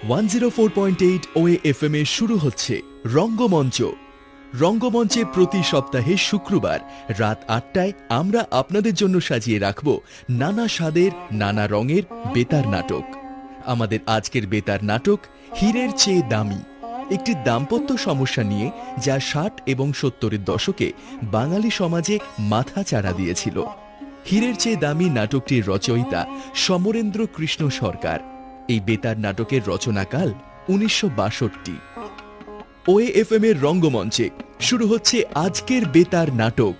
104.8 OAFM এ শুরু হচ্ছে রঙ্গমঞ্চ। রঙ্গমঞ্চে প্রতি সপ্তাহে শুক্রবার রাত ৮টায় আমরা আপনাদের জন্য সাজিয়ে রাখব নানা স্বাদের নানা রঙের বেতার নাটক। আমাদের আজকের বেতার নাটক হীরের চেয়ে দামি, একটি দাম্পত্য সমস্যা নিয়ে যা ৬০ এবং ৭০-এর দশকে বাঙালি সমাজে মাথা চাড়া দিয়েছিল। হীরের চেয়ে দামি নাটকটির রচয়িতা সমরেন্দ্র কৃষ্ণ সরকার। এই বেতার নাটকের রচনাকাল ১৯৬২। OAFM এর রঙ্গমঞ্চে শুরু হচ্ছে আজকের বেতার নাটক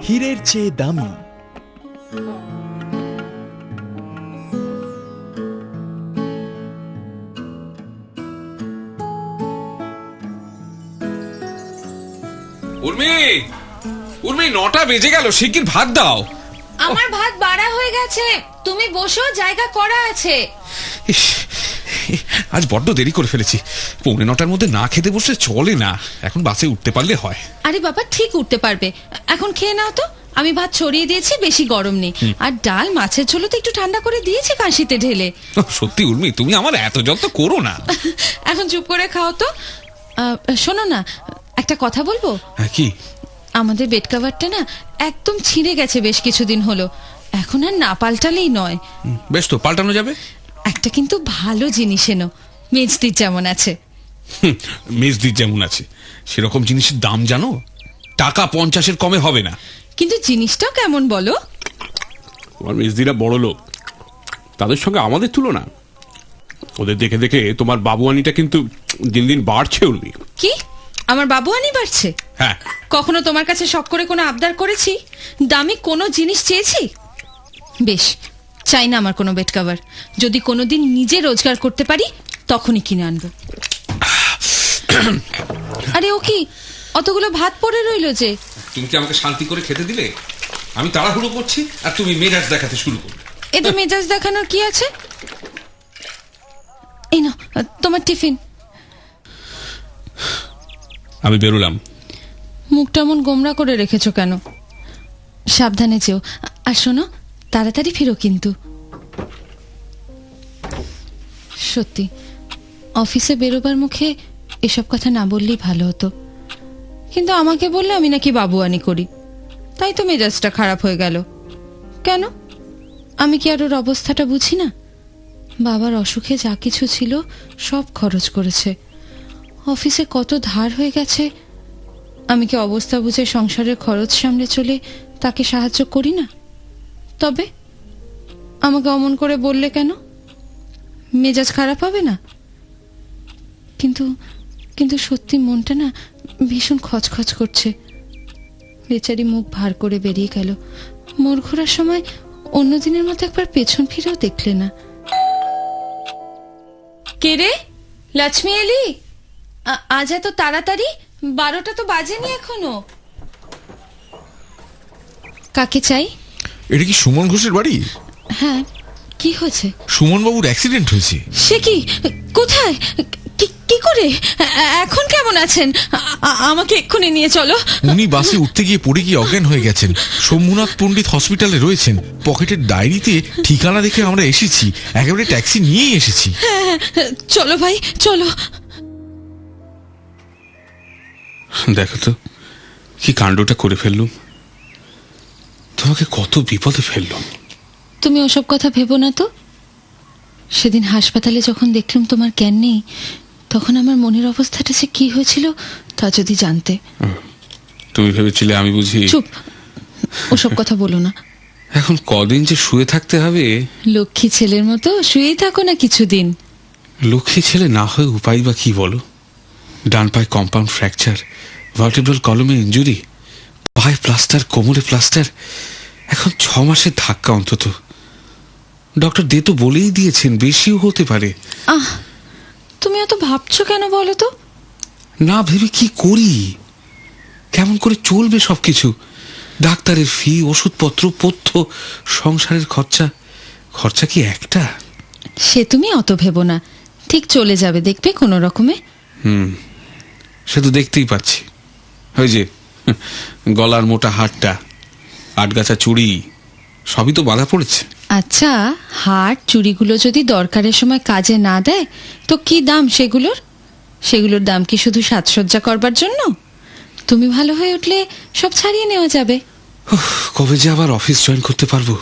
হীরের চেয়ে দামি। উর্মি, উর্মি, ৯টা বেজে গেল, শিগগির ভাত দাও। আমার ভাত বাড়া হয়ে গেছে, তুমি বসো, জায়গা করা আছে। ইস, আজ বড্ড দেরি করে ফেলেছি। ৯:৩০-র মধ্যে না খেতে বসে চলে না। এখন বাসে উঠতে পারলে হয়। আরে বাবা, ঠিক উঠতে পারবে, এখন খেয়ে নাও তো। আমি ভাত ছড়িয়ে দিয়েছি, বেশি গরম নেই। আর ডাল মাছের ঝোল তো একটু ঠান্ডা করে দিয়েছি কাশিতে ঢেলে। সত্যি উর্মি, তুমি আমার এত যত্ন করো না। এখন চুপ করে খাও তো। শোনো না, একটা কথা বলবো? কি? আমাদের বেড কভারটা না একদম ছিঁড়ে গেছে, বেশ কিছুদিন হলো। এখন আর না পাল্টালেই নয়। বেশ তো, পাল্টানো যাবে। একটা কিন্তু ভালো জিনিস এনো, মেজদির যেমন আছে। মেজদির যেমন আছে সেরকম জিনিসের দাম জানো? টাকা 50-এর কমে হবে না। কিন্তু জিনিসটাও কেমন বলো? তোমার মেজদিরা বড় লোক, তাদের সঙ্গে আমাদের তুলনা। ওদের দেখে দেখে তোমার বাবুয়ানিটা কিন্তু দিন দিন বাড়ছে উর্মি। কি আমার বাবুয়ানি বাড়ছে? হ্যাঁ। কখনো তোমার কাছে শখ করে কোনো আবদার করেছি? দামি কোনো জিনিস চেয়েছি? বেশ, চাই না আমার কোনো বেড কভার। যদি কোনোদিন নিজে রোজগার করতে পারি তখনই কিনে আনবো। আরে ও কি, অতগুলো ভাত পড়ে রইলো যে? তুমি কি আমাকে শান্তি করে খেতে দিলে? আমি তাড়াহুড়ো করছি আর তুমি মেজাজ দেখাতে শুরু করলে। এতে মেজাজ দেখানোর কি আছে? এই নাও তোমার টিফিন। আমি বেরোলাম। মুখটা এমন গোমরা করে রেখেছো কেন? সাবধানে যেও, আর শোনো, তাড়াতাড়ি ফিরো কিন্তু। সত্যি, অফিসে বেরোবার মুখে এসব কথা না বললেই ভালো হতো। কিন্তু আমাকে বললে আমি নাকি বাবুয়ানি করি, তাই তো মেজাজটা খারাপ হয়ে গেল। কেন? আমি কি আর ওর অবস্থাটা বুঝি না? বাবার অসুখে যা কিছু ছিল সব খরচ করেছে। অফিসে কত ধার হয়ে গেছে। আমি কি অবস্থা বুঝে সংসারের খরচ সামলে চলে তাকে সাহায্য করি না? তবে আমাকে অমন করে বললে কেন? মেজাজ খারাপ হবে না? কিন্তু কিন্তু সত্যি মনটা না ভীষণ খচখচ করছে। বেচারি মুখ ভার করে বেরিয়ে গেল। মোড় ঘোরার সময় অন্য দিনের মতো একবার পেছন ফিরেও দেখলে না। কে রে? লক্ষ্মী এলি? আজ এত তাড়াতাড়ি? 12টা তো বাজেনি এখনো। কাকে চাই? এটা কি সুমন ঘোষের বাড়ি? হ্যাঁ, কি হয়েছে? সুমন বাবুর অ্যাক্সিডেন্ট হয়েছে। সে কি? কোথায়? কি করে? এখন কেমন আছেন? আমাকে এক্ষুনি নিয়ে চলো। উনি বাসে উঠতে গিয়ে পড়ে গিয়ে অজ্ঞান হয়ে গেছেন। শম্ভুনাথ পণ্ডিত হসপিটালে রয়েছেন। পকেটের ডায়েরিতে ঠিকানা দেখে আমরা এসেছি, একেবারে ট্যাক্সি নিয়েই এসেছি। হ্যাঁ, চলো ভাই, চলো। দেখো তো কি কাণ্ডটা করে ফেললুম। তোমাকে কত বিপদে ফেললাম। তুমি ওসব কথা ভেবো না তো। সেদিন হাসপাতালে যখন দেখলাম তোমার জ্ঞান নেই, তখন আমার মনের অবস্থাটা যে কি হয়েছিল তা যদি জানতে। তুমি ভেবেছিলে আমি বুঝি? চুপ, ওসব কথা বলো না। এখন কদিন যে শুয়ে থাকতে হবে। লক্ষ্মী ছেলের মতো শুয়েই থাকো না কিছুদিন। লক্ষ্মী ছেলে না হয়ে উপায় বা কি বলো? ডান পায়ে কম্পাউন্ড ফ্র্যাকচার, ভার্টিব্রাল কলমে ইনজুরি, পায়ে প্লাস্টার, কোমরে প্লাস্টার। এখন 6 মাসের ধাক্কা অন্তত। ডক্টর দে তো বলেই দিয়েছেন বেশিও হতে পারে। তুমি এত ভাবছো কেন বলো তো? না ভেবে কি করি? কেমন করে চলবে সবকিছু? ডাক্তারের ফি, ওষুধপত্র, পথ্য, সংসারের খরচা। খরচা কি একটা? সে তুমি অত ভেবো না, ঠিক চলে যাবে দেখবে কোনো রকমে। সে তো দেখতেই পাচ্ছি। ওই যে গলার মোটা হারটা, 8 গাছা চুড়ি, সবই তো বাঁধা পড়েছে। আচ্ছা, হার চুড়িগুলো যদি দরকারের সময় কাজে না দেয় তো কি দাম সেগুলোর? সেগুলোর দাম কি শুধু সাজসজ্জা করবার জন্য? তুমি ভালো হয়ে উঠলে সব ছাড়িয়ে নেওয়া যাবে। উফ, কবে যে আবার অফিস জয়েন করতে পারবো?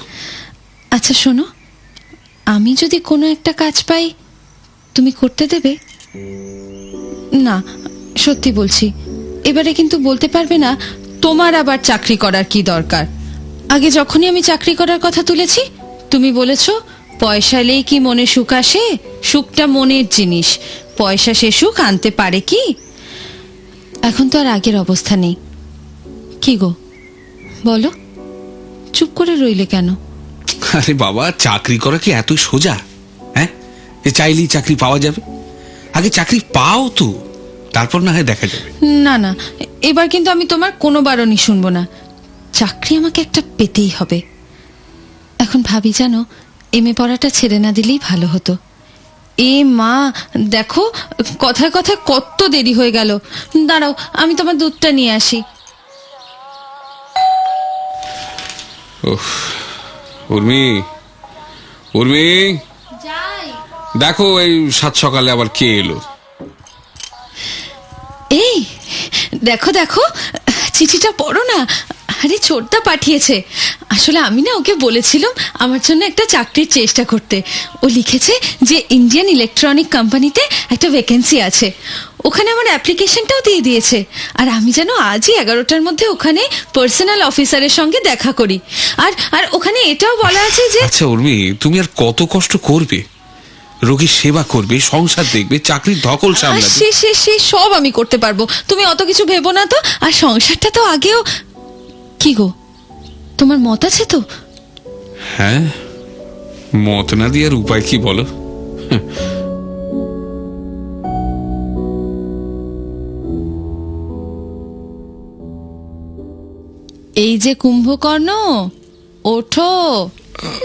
আচ্ছা শোনো, আমি যদি কোনো একটা কাজ পাই তুমি করতে দেবে? না, সত্যি বলছি, এবারে কিন্তু বলতে পারবে না তোমার আবার চাকরি করার কি দরকার। আগে যখনই আমি চাকরি করার কথা তুলেছি তুমি বলেছো পয়সা এলেই কি মনে সুখ আসে? সুখটা মনের জিনিস, পয়সা সে সুখ আনতে পারে কি? এখন তো আর আগের অবস্থা নেই। কি গো বলো, চুপ করে রইলে কেন? আরে বাবা, চাকরি করা কি এত সোজা? হ্যাঁ, যে চাইলেই চাকরি পাওয়া যাবে? আগে চাকরি পাও তো, তারপর না হয় দেখা যাবে। না না, এবার কিন্তু আমি তোমার কোনো বারণই শুনবো না। চাকরি আমাকে একটা পেতেই হবে। এখন ভাবি জানো, এমএ পড়াটা ছেড়ে না দিলেই ভালো হতো। এ মা, দেখো কথায় কথায় কত দেরি হয়ে গেল। দাঁড়াও, আমি তোমার দুধটা নিয়ে আসি। উর্মি, উর্মি, দেখো এই সাত সকালে আবার কে এলো? এই দেখো দেখো, চিঠিটা পড়ো না। আরে ছোটদা পাঠিয়েছে। আসলে আমি না ওকে বলেছিলাম আমার জন্য একটা চাকরির চেষ্টা করতে। ও লিখেছে যে ইন্ডিয়ান ইলেকট্রনিক কোম্পানিতে একটা ভ্যাকেন্সি আছে, ওখানে আমার অ্যাপ্লিকেশনটাও দিয়ে দিয়েছে। আর আমি যেন আজই 11টার মধ্যে ওখানে পার্সোনাল অফিসারের সঙ্গে দেখা করি। আর আর ওখানে এটাও বলা আছে যে আচ্ছা উর্মি, তুমি আর কত কষ্ট করবে? রোগীর সেবা করবে, সংসার দেখবে, চাকরির ধকল সামলাবে। সে সব আমি করতে পারবো, তুমি অত কিছু ভেবো না তো। আর সংসারটা তো আগেও। কি গো, তোমার মত আছে তো? হ্যাঁ, মত না দিয়ে আর উপায় কি বলো? এই যে কুম্ভকর্ণ, ওঠো।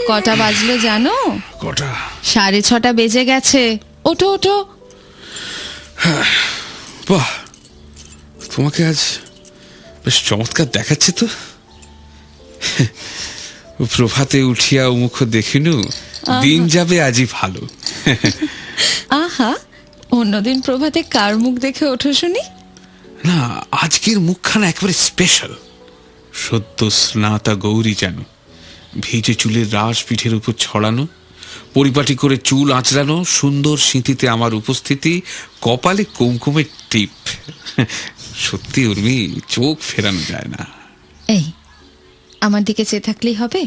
কটা বাজলো জানো? কটা? 6:30 বেজে গেছে। ওঠো ওঠো। বাহ, তোমাকে আজ বেশ চমৎকার দেখাচ্ছে তো। প্রভাতে উঠিয়া মুখ দেখিনু, দিন যাবে আজই ভালো। আহা, অন্যদিন প্রভাতে কার মুখ দেখে ওঠো শুনি? না, আজকের মুখখানা একেবারে স্পেশাল। সদ্য স্নাতা গৌরী যেন, ভিজে চুলের রাশ পিঠের উপর ছড়ানো, পরিপাটি করে চুল আঁচড়ানো, সুন্দর স্মৃতিতে আমার উপস্থিতি, কপালে কুমকুমের টিপ। সত্যি উর্মি, চোখ ফেরানো যায় না। এই, আমার দিকে চেয়ে থাকলেই হবে?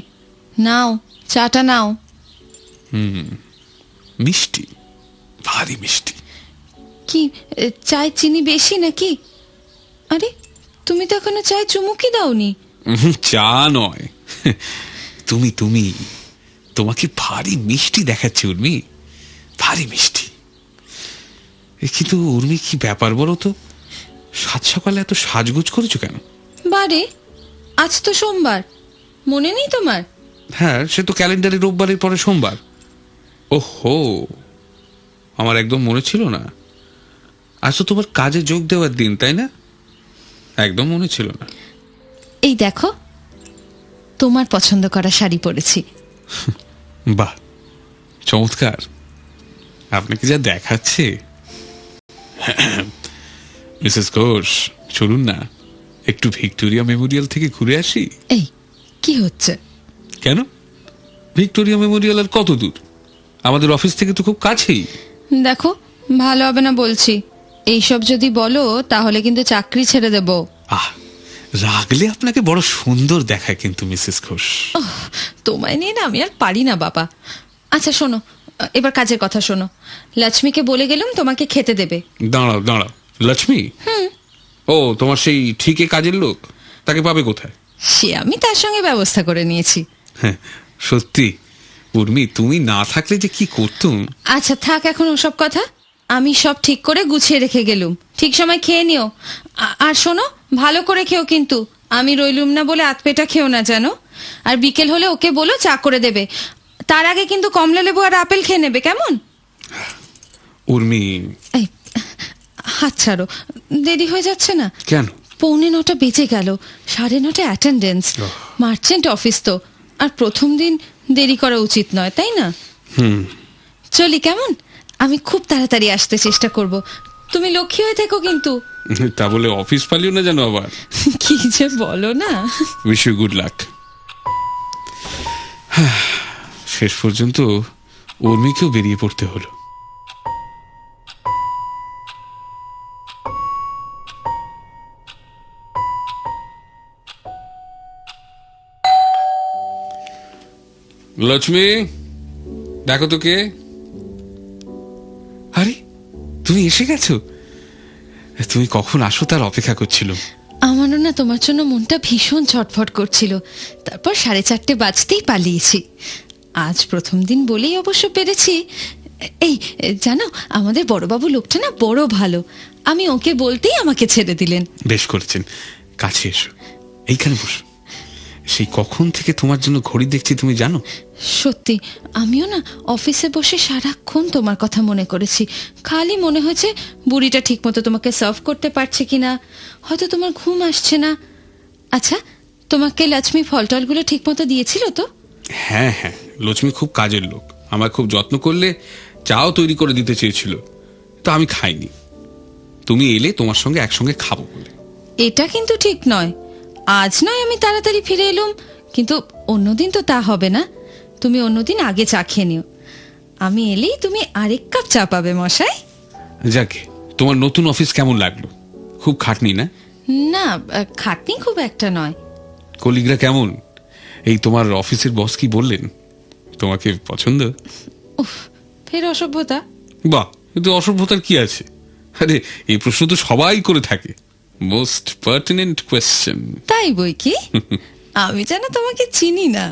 নাও, চাটা নাও। মিষ্টি, ভারী মিষ্টি। কি চায় চিনি বেশি নাকি? আরে তুমি তো এখনো চায় চুমুকি দাওনি। চা নয়, তুমি তোমাকে ভারী মিষ্টি দেখাচ্ছে উর্মি, ভারী মিষ্টি। কিন্তু উর্মি, কি ব্যাপার বলো তো? সাত সকালে এত সাজগোজ করেছো কেন? বারে, আজ তো সোমবার, মনে নেই তোমার? হ্যাঁ, সে তো ক্যালেন্ডারে রোববারের পরে সোমবার। ওহো, আমার একদম মনে ছিল না। আজ তো তোমার কাজে যোগ দেওয়ার দিন, তাই না? একদম মনে ছিল না। এই দেখো, তোমার পছন্দ করা শাড়ি পরেছি। বাহ, চমৎকার। আপনাকে যা দেখাচ্ছে। মিসেস ঘোষ, চলুন না একটু ভিক্টোরিয়া মেমোরিয়াল থেকে ঘুরে আসি। এই কি হচ্ছে? কেন? ভিক্টোরিয়া মেমোরিয়াল আর কত দূর? আমাদের অফিস থেকে তো খুব কাছেই। দেখো, ভালো হবে না বলছি। এইসব যদি বলো তাহলে কিন্তু চাকরি ছেড়ে দেব। আহ, রাগলে আপনাকে বড় সুন্দর দেখায় কিন্তু মিসেস ঘোষ। তোমায় নিয়ে না আমি আর পারি না বাবা। আচ্ছা শোনো, এবার কাজের কথা শোনো। লক্ষ্মীকে বলে গেলাম তোমাকে খেতে দেবে। দাঁড়াও দাঁড়াও, লক্ষ্মী? ও, তোমার সেই ঠিকে কাজের লোক, তাকে পাবে কোথায়? সে আমি তার সঙ্গে ব্যবস্থা করে নিয়েছি। হ্যাঁ, সত্যি উর্মি, তুমি না থাকলে যে কি করতুম। আচ্ছা থাক এখন ওসব কথা, আমি সব ঠিক করে গুছিয়ে রেখে গেলুম। ঠিক সময় খেয়ে নিও। আর শোনো, ভালো করে খেও কিন্তু, আমি রইলুম না বলে আতপেটা খেও না জানো। আর বিকেল হলে ওকে বলো চা করে দেবে। তার আগে কিন্তু কমলা লেবু আর আপেল খেয়ে নেবে, কেমন? উর্মি, এই হাত ছাড়ো, দেরি হয়ে যাচ্ছে না? কেন? 8:45 বেজে গেল, 9:30 অ্যাটেন্ডেন্স। মার্চেন্ট অফিস তো, আর প্রথম দিন দেরি করা উচিত নয়, তাই না? চলি কেমন? আমি খুব তাড়াতাড়ি আসতে চেষ্টা করব। তুমি লক্ষ্মী হয়ে থেকো কিন্তু। তা বলে অফিস পালিও না যেন আবার। কি যে বলো না। Wish you good luck. শেষ পর্যন্ত উর্মিকেও বেরিয়ে পড়তে হলো। লক্ষ্মী, দেখো তো কে। আরে, তুমি এসে গেছো? তুমি কখন আসো তার অপেক্ষা করছিল। আমারও না তোমার জন্য মনটা ভীষণ ছটফট করছিল, তারপর 4:30 বাজতেই পালিয়েছি। আজ প্রথম দিন বলেই অবশ্য পেরেছি। এই জানো, আমাদের বড়বাবু লোকটা না বড় ভালো। আমি ওকে বলতেই আমাকে ছেড়ে দিলেন। বেশ করেছেন, কাছে এসো, এইখানে বসো। সেই কখন থেকে তোমার জন্য ঘড়ি দেখছি, তুমি জানো? সত্যি আমিও না অফিসে বসে সারাক্ষণ তোমার কথা মনে করেছি। খালি মনে হয়েছে বুড়িটা ঠিক মতো তোমাকে সার্ভ করতে পারছে কিনা, হয়তো তোমার ঘুম আসছে না। আচ্ছা, তোমাকে লক্ষ্মী ফলটলগুলো ঠিক মতো দিয়েছিল তো? হ্যাঁ হ্যাঁ, লক্ষ্মী খুব কাজের লোক। আমার খুব যত্ন করলে চাও তৈরি করে দিতে চেয়েছিল, তা আমি খাইনি। তুমি এলে তোমার সঙ্গে একসঙ্গে খাবো বলে। এটা কিন্তু ঠিক নয়। আজ নয় আমি তাড়াতাড়ি ফিরে এলুম, কিন্তু অন্যদিন তো তা হবে না। তুমি অন্যদিন আগে চা খেয়ে নিও, আমি এলেই তুমি আরেক কাপ চা পাবে মশাই। যাকে, তোমার নতুন অফিস কেমন লাগলো? খুব খাটনি না? না, খাটনি খুব একটা নয়। কলিগরা কেমন? এই তোমার অফিসের বস কি বললেন? তোমাকে পছন্দ? উফ, ফের অসভ্যতা। বাহ, কিন্তু অসভ্যতার কি আছে? আরে, এই প্রশ্ন তো সবাই করে থাকে। Most pertinent question. তাই বই কি? আমি যেন তোমাকে চিনি না।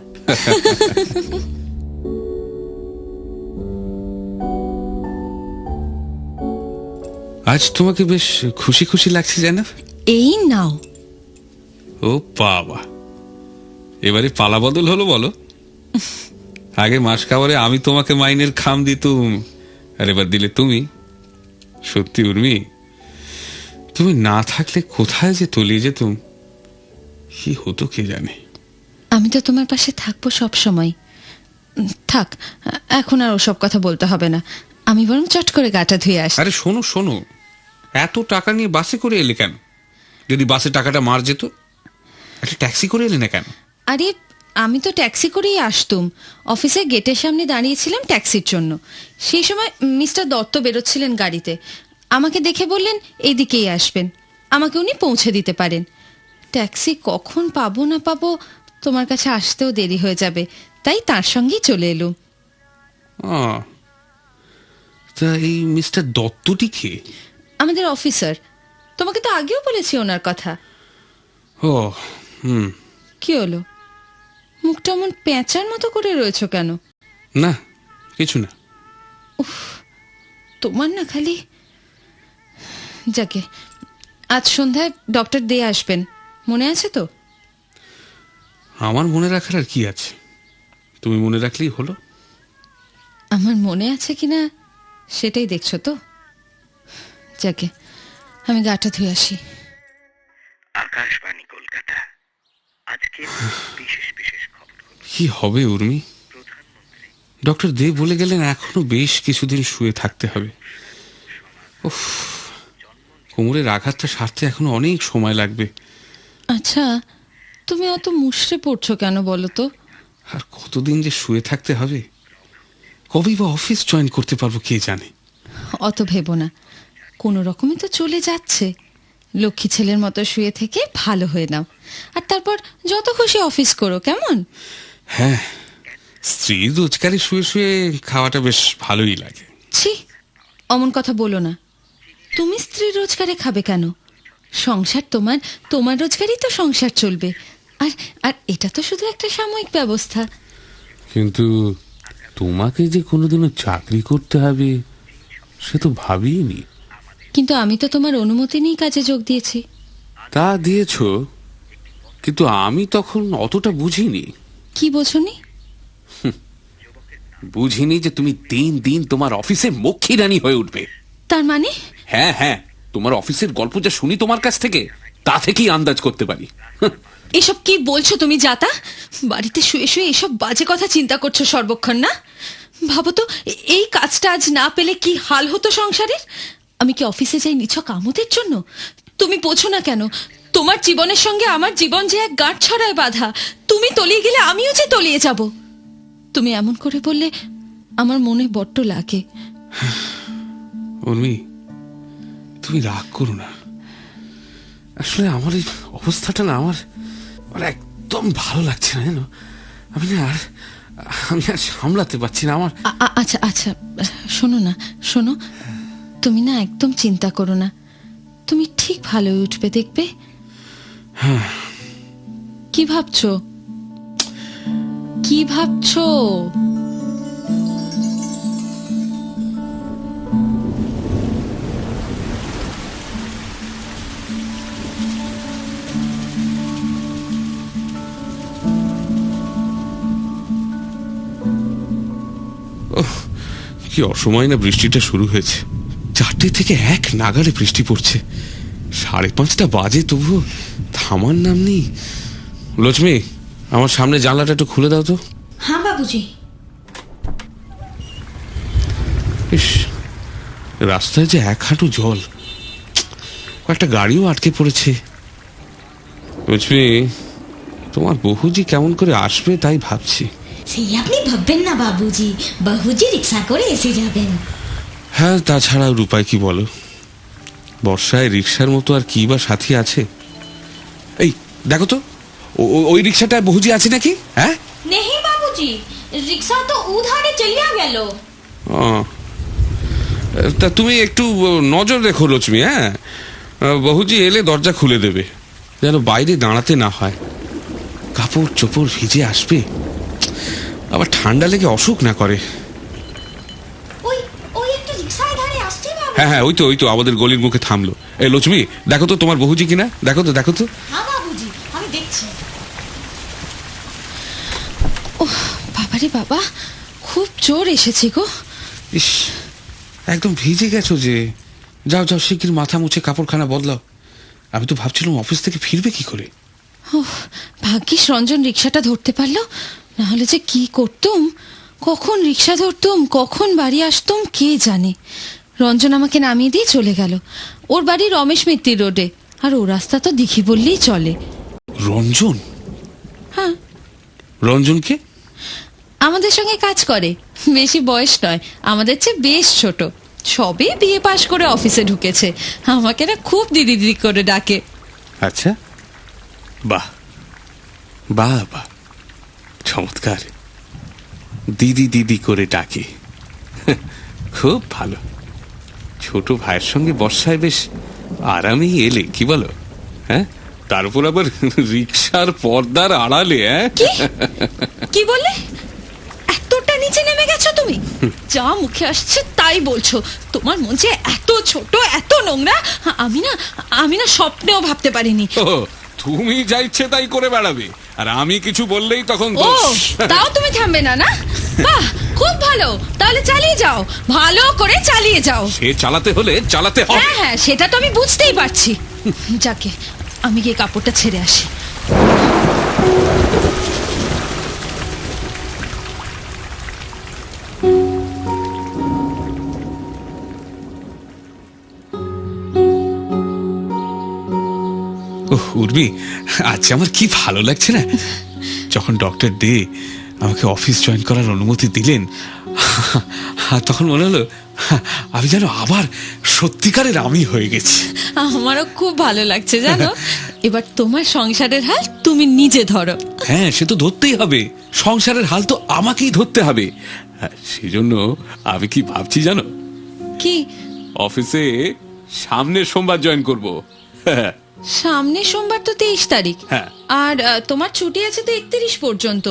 আজ তোমাকে বেশ খুশি খুশি লাগছে যেন। এই নাও। ও বাবা, এবারে পালা বদল হলো বলো। আগে মাস খাবারে আমি তোমাকে মাইনের খাম দিতুম, আর এবার দিলে তুমি। সত্যি উর্মি, তুমি না থাকলে কোথায় যে তলিয়ে যেতুম, কি হতো কে জানে। আমি তো তোমার পাশে থাকবো সব সময়। থাক, এখন আর ওসব কথা বলতে হবে না। আমি বরং চট করে গাটা ধুয়ে আসি। আরে শোনো শোনো, এত টাকা নিয়ে বাসে করে এলে কেন? যদি বাসে টাকাটা মার যেত, একটা ট্যাক্সি করে এলে না কেন? আরে, আমি তো ট্যাক্সি করেই আসতুম। অফিসের গেটের সামনে দাঁড়িয়েছিলাম ট্যাক্সির জন্য। সেই সময় মিস্টার দত্ত বেরোচ্ছিলেন গাড়িতে। আমাকে দেখে বললেন এইদিকেই আসবেন, আমাকে উনি পৌঁছে দিতে পারেন। ট্যাক্সি কখন পাবো না পাবো, তোমার কাছে আসতেও দেরি হয়ে যাবে, তাই তার সঙ্গেই চলে এলুম। তা এই মিস্টার দত্তটি কে? আমাদের অফিসার। তোমাকে তো আগেও বলেছি ওনার কথা। ও হুম। কি হলো, মুখটা এমন পেঁচার মতো করে রয়েছো কেন? না, কিছু না। তোমার না খালি। যাকে, আজ সন্ধ্যায় ডক্টর দে আসবেন, মনে আছে তো? আমার মনে রাখার আর কি আছে, তুমি মনে রাখলেই হলো। আমার মনে আছে কিনা সেটাই দেখছো তো। যাকে, আমি গাটা ধুয়ে আসি। আকাশবাণী কলকাতা, আজকে বিশেষ বিশেষ খবর। কি হবে উর্মি? ডক্টর দে বলে গেলেন এখনো বেশ কিছুদিন শুয়ে থাকতে হবে। উফ, কোমরের আঘাতটা সারতে এখনো অনেক সময় লাগবে। আচ্ছা, তুমি অত মুষড়ে পড়ছো কেন বলো তো? আর কতদিন যে শুয়ে থাকতে হবে, কবেই বা অফিস জয়েন করতে পারবো কে জানে। অত ভেবো না, কোনো রকমে তো চলে যাচ্ছে। লক্ষ্মী ছেলের মতো শুয়ে থেকে ভালো হয়ে নাও, আর তারপর যত খুশি অফিস করো, কেমন? হ্যাঁ, স্ত্রীর রোজগারে শুয়ে শুয়ে খাওয়াটা বেশ ভালোই লাগে। ছি, অমন কথা বলো না। তুমি স্ত্রীর রোজগারে খাবে কেন? সংসার তোমার, তোমার রোজগারই তো সংসার চলবে। আর আর এটা তো শুধু একটা সাময়িক ব্যবস্থা। কিন্তু তোমাকে যে কোনোদিনও চাকরি করতে হবে সে তো ভাবিনি। কিন্তু আমি তো তোমার অনুমতি নিয়েই কাজে যোগ দিয়েছি। তা দিয়েছ, কিন্তু আমি তখন অতটা বুঝিনি। কি বোঝনি? বুঝিনি যে তুমি দিন দিন তোমার অফিসে মক্ষী রানী হয়ে উঠবে। তার মানে? হ্যাঁ হ্যাঁ, তোমার অফিসের গল্প যা শুনি তোমার কাছ থেকে, তা থেকেই আন্দাজ করতে পারি। এসব কি বলছো তুমি জাতা? বাড়িতে শুয়ে শুয়ে এসব বাজে কথা চিন্তা করছো সর্বক্ষণ, না? ভাবো তো, এই কাজটা আজ না পেলে কি হাল হতো সংসারের। আমি কি অফিসে যাই নিছক আমোদের জন্য? তুমি বোঝো না কেন? তোমার জীবনের সঙ্গে আমার জীবন যে এক গাঁট ছড়ায় বাঁধা। তুমি তলিয়ে গেলে আমিও যে তলিয়ে যাব। তুমি এমন করে বললে আমার মনে বড্ড লাগে। উর্মি, তুমি রাগ করো না। আসলে আমার এই অবস্থাটা না আমার একদম ভালো লাগছে না, জানো। আমি আর সামলাতে পারছি না আমার। আচ্ছা আচ্ছা, শোনো, তুমি না একদম চিন্তা করো না। তুমি ঠিক ভালো উঠবে, দেখবে। কি ভাবছো? কি অসময় না বৃষ্টিটা শুরু হয়েছে। 4টে থেকে এক নাগাড়ে বৃষ্টি পড়ছে। 5:30 বাজে, তবুও থামার নাম নেই। লক্ষ্মী, আমার সামনে জানলাটা একটু খুলে দাও তো। হ্যাঁ বাবুজি। ইস, রাস্তায় যে 1 হাঁটু জল, কয়েকটা গাড়িও আটকে পড়েছে। লক্ষ্মী, তোমার বহুজি কেমন করে আসবে তাই ভাবছি। সেই আপনি ভাববেন না বাবুজি, বাবুজি রিক্সা করে এসে যাবেন। হ্যাঁ, তাছাড়া আর উপায় কি বলো? বর্ষায় রিক্সার মতো আর কি বা সাথী আছে? এই দেখো তো, ওই রিক্সাটায় বহুজি আছে নাকি? হ্যাঁ, नहीं बाबूजी, रिक्शा तो उधारे चलिया গেল। তা তুমি একটু নজর রেখো লক্ষ্মী। হ্যাঁ, বহুজি এলে দরজা খুলে দেবে, যেন বাইরে দাঁড়াতে না হয়। কাপড় চোপড় ভিজে আসবে, আবার ঠান্ডা লেগে অসুখ না করে। ওই ওই একটা রিক্সা ধারে আসছে বাবু। হ্যাঁ, ওই তো আমাদের গলির মুখে থামলো। এই লক্ষ্মী, দেখো তো তোমার বহুজি কিনা, দেখো তো। হ্যাঁ বাবুজি, আমি দেখছি। ওহ বাবারে বাবা, খুব জোর এসেছে গো। ইস, একদম ভিজে গেছো যে। যাও শিগগির মাথা মুছে কাপড়খানা বদলাও। আমি তো ভাবছিলাম অফিস থেকে ফিরবে কি করে। ওহ, ভাগ্যিস রঞ্জন রিক্সাটা ধরতে পারলো, না হলে যে কি করতুম। কখন রিক্সা ধরতুম, কখন বাড়ি আসতুম কে জানে। রঞ্জন আমাকে নামিয়ে দিয়ে চলে গেল। ওর বাড়ি রমেশ মিত্তির রোডে, আর ও রাস্তা তো দিঘি বললেই চলে। রঞ্জন? হ্যাঁ, রঞ্জনকে? আমাদের সঙ্গে কাজ করে, বেশি বয়স নয়, আমাদের চেয়ে বেশ ছোট। সবে বিয়ে পাশ করে অফিসে ঢুকেছে। আমাকে না খুব দিদি দিদি করে ডাকে। আচ্ছা, বাহ বাহ বাহ, চমৎকার। দিদি করে ডাকে, খুব ভালো। ছোট ভাইয়ের সঙ্গে বর্ষায় বেশ আরামেই এলে, কি বলো? হ্যাঁ, তার উপর আবার রিক্সার পর্দার আড়ালে। হ্যাঁ, কি বললে? এতটা নিচে নেমে গেছো তুমি? যা মুখে আসছে তাই বলছো। তোমার মন যে এত ছোট, এত নোংরা, আমি না স্বপ্নেও ভাবতে পারিনি। ও, তুমি যা ইচ্ছে তাই করে বেড়াবে, আর আমি কিছু বললেই তখন ও, তাও তুমি থামবে না? না, বাহ, খুব ভালো। তাহলে চালিয়ে যাও, ভালো করে চালিয়ে যাও। সে চালাতে হলে চালাতে হবে। হ্যাঁ, সেটা তো আমি বুঝতেই পারছি। যাকে, আমি গিয়ে কাপড়টা ছেড়ে আসি। ওহ উর্মি, আজ আমার কি ভালো লাগছে না। যখন ডক্টর ডে আমাকে অফিস জয়েন করার অনুমতি দিলেন, তখন মনে হলো আমি যেন আবার সত্যিকারের আমি হয়ে গেছি। আমারও খুব ভালো লাগছে জানো। এবার তোমার সংসারের হাল তুমি নিজে ধরো। হ্যাঁ, সে তো ধরতেই হবে, সংসারের হাল তো আমাকেই ধরতে হবে। সেই জন্য আমি কি ভাবছি জানো? কি? অফিসে সামনের সোমবার জয়েন করব। সামনে সোমবার তো 23 তারিখ। হ্যাঁ। আর তোমার ছুটি আছে তো 31 পর্যন্ত।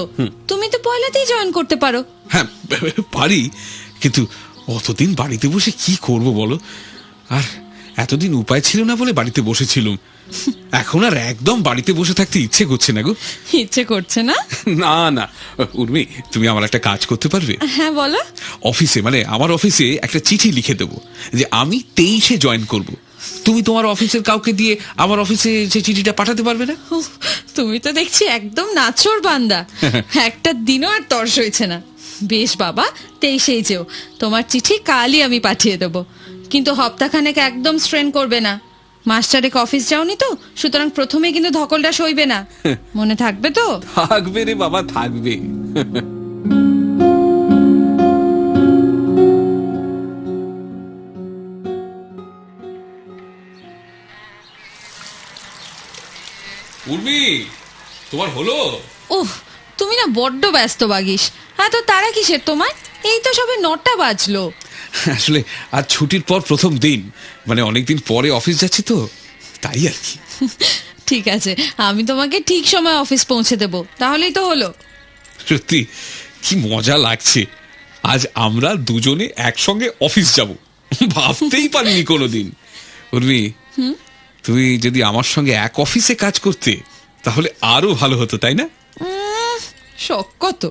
তুমি তো পয়লাতেই জয়েন করতে পারো। হ্যাঁ, পারি, কিন্তু অতদিন বাড়িতে বসে কি করব বলো। আর এতদিন উপায় ছিল না বলে বাড়িতে বসেছিলাম। এখন আর একদম বাড়িতে বসে থাকতে ইচ্ছে করছে না গো। ইচ্ছে করছে না? না না, উর্মি, তুমি আমার একটা কাজ করতে পারবে? হ্যাঁ, বলো। অফিসে, মানে আমার অফিসে একটা চিঠি লিখে দেবো যে আমি 23-এ জয়েন করব। তুমি তোমার অফিসের কাউকে দিয়ে আমার অফিসে যে চিঠিটা পাঠাতে পারবে না? উফ, তুমি তো দেখছি একদম নাচোর বান্দা। একটা দিনও আর তর্স হয়েছে না। বেশ বাবা, 23-এই যেও, তোমার চিঠি কালই আমি পাঠিয়ে দেবো। কিন্তু হপ্তাখানেক একদম স্ট্রেন করবে না। মাস্টারেক অফিস যাওনি তো, সুতরাং প্রথমে কিন্তু ধকলটা সইবে না, মনে থাকবে তো? থাকবে রে বাবা, থাকবে। উর্মি, তোমার হলো? উফ, তুমি না বড্ড ব্যস্ত বাগিস। এত তারা কিসের তোমার? এই তো সবে 9টা বাজলো। আসলে আজ ছুটির পর প্রথম দিন, মানে অনেকদিন পরে অফিস যাচ্ছি তো, তাই আর কি। ঠিক আছে, আমি তোমাকে ঠিক সময় অফিস পৌঁছে দেবো, তাহলেই তো হলো। সত্যি কি মজা লাগছে, আজ আমরা দুজনে একসঙ্গে অফিস যাব, ভাবতেই পারিনি কোনোদিন। উর্মি, তুমি যদি আমার সঙ্গে এক অফিসে কাজ করতে তাহলে আরো ভালো হতো, তাই না? শখ কত।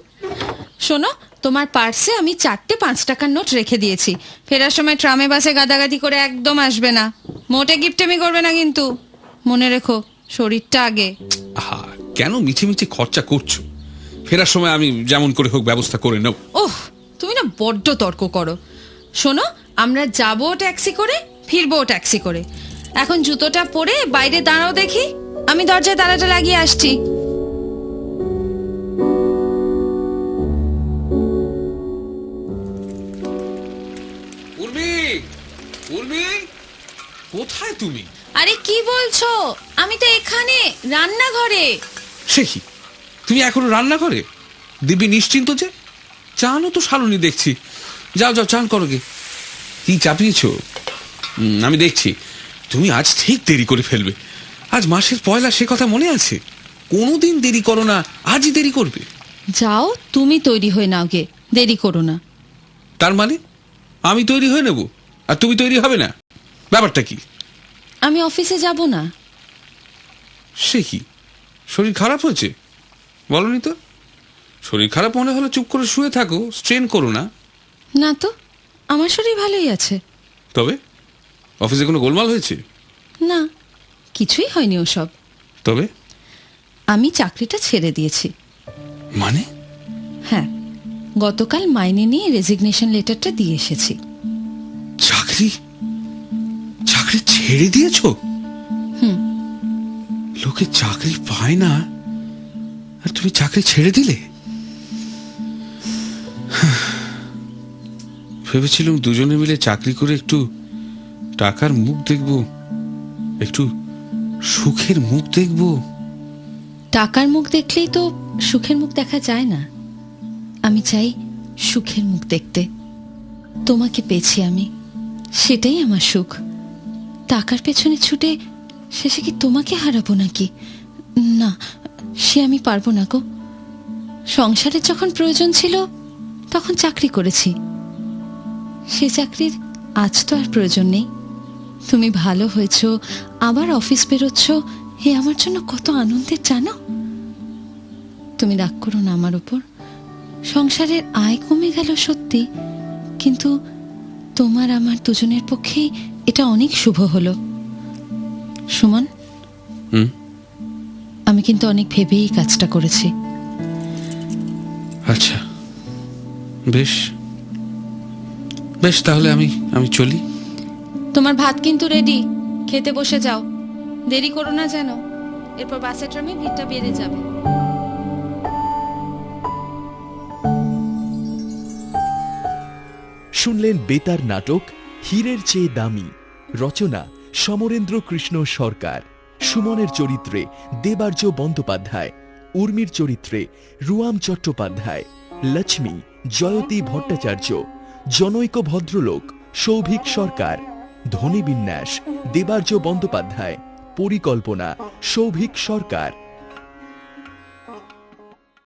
শোনো, তোমার পার্সে আমি 4টে 5 টাকার নোট রেখে দিয়েছি। ফেরার সময় ট্রামে বাসে গাদাগাদি করে একদম আসবে না। মোটে গিফটেমি করবে না কিন্তু, মনে রেখো, শরীরটা আগে। আহা, কেন মিছে মিছে খরচা করছো? ফেরার সময় আমি যেমন করে হোক ব্যবস্থা করে নেব। ওহ, তুমি না বড্ড তর্ক করো। শোনো, আমরা যাবো ট্যাক্সি করে, ফিরবো ট্যাক্সি করে। এখন জুতোটা পরে বাইরে দাঁড়াও দেখি, আমি দরজায় তালাটা লাগিয়ে আসছি। উর্মি, উর্মি, কোথায় তুমি? আরে কি বলছো? আমি তো এখানে রান্নাঘরে। সে কি, তুমি এখনো রান্না করে? দিব্যি নিশ্চিন্ত যে? চানও তো সারুনি দেখছি। যাও যাও, চান করো গে। কি চাপিয়েছো? আমি দেখছি তুমি আজ ঠিক দেরি করে ফেলবে। আজ মাসের পয়লা, সে কথা মনে আছে? কোনোদিন দেরি করো না, আজই দেরি করবে। যাও, তুমি তৈরি হয়ে নাও গে, দেরি করো না। তার মানে আমি তৈরি হয়ে নেব আর তুমি তৈরি হবে না? ব্যাপারটা কি? আমি অফিসে যাব না। সে কি, শরীর খারাপ হয়েছে? বলনি তো। শরীর খারাপ মনে হলে চুপ করে শুয়ে থাকো, স্ট্রেন করো না। না তো, আমার শরীর ভালোই আছে। তবে অফিসে কোনো গোলমাল হয়েছে? না, কিছুই হয়নি ওসব। তবে আমি চাকরিটা ছেড়ে দিয়েছি। মানে? হ্যাঁ, গতকাল মাইনে নিয়ে রেজিগনেশন লেটারটা দিয়ে এসেছি। চাকরি চাকরি ছেড়ে দিয়েছো? লোকে চাকরি পায় না আর তুমি চাকরি ছেড়ে দিলে? ভেবেছিলাম দুজনে মিলে চাকরি করে একটু টাকার মুখ দেখব, একটু সুখের মুখ দেখব। টাকার মুখ দেখলেই তো সুখের মুখ দেখা যায় না। আমি চাই সুখের মুখ দেখতে। তোমাকে পেয়েছি আমি, সেটাই আমার সুখ। টাকার পেছনে ছুটে শেষে কি তোমাকে হারাবো নাকি? না, সে আমি পারবো না গো। সংসারের যখন প্রয়োজন ছিল তখন চাকরি করেছি, সে চাকরির আজ তো আর প্রয়োজন নেই। তুমি ভালো হয়েছো, আবার অফিস বেরোচ্ছ, হে আমার জন্য কত আনন্দের জানো। তুমি রাগ করো না আমার উপর। সংসারের আয় কমে গেল সত্যি, কিন্তু তোমার আমার দুজনের পক্ষেই এটা অনেক শুভ হলো। সুমন, আমি কিন্তু অনেক ভেবেই কাজটা করেছি। আচ্ছা, বেশ বেশ, তাহলে আমি চলি। তোমার ভাত কিন্তু রেডি, খেতে বসে যাও, দেরি করো না যেন। এরপর বাসে ট্রামে ভিড়টা বেড়ে যাবে। শুনলেন বেতার নাটক হীরের চেয়ে দামি। রচনা সমরেন্দ্র কৃষ্ণ সরকার। সুমনের চরিত্রে দেবার্য বন্দ্যোপাধ্যায়, উর্মির চরিত্রে রুয়াম চট্টোপাধ্যায়, লক্ষ্মী জয়তী ভট্টাচার্য, জনৈক ভদ্রলোক সৌভিক সরকার, ধ্বনিবিন্যাস দেবার্য বন্দ্যোপাধ্যায়, পরিকল্পনা সৌভিক সরকার।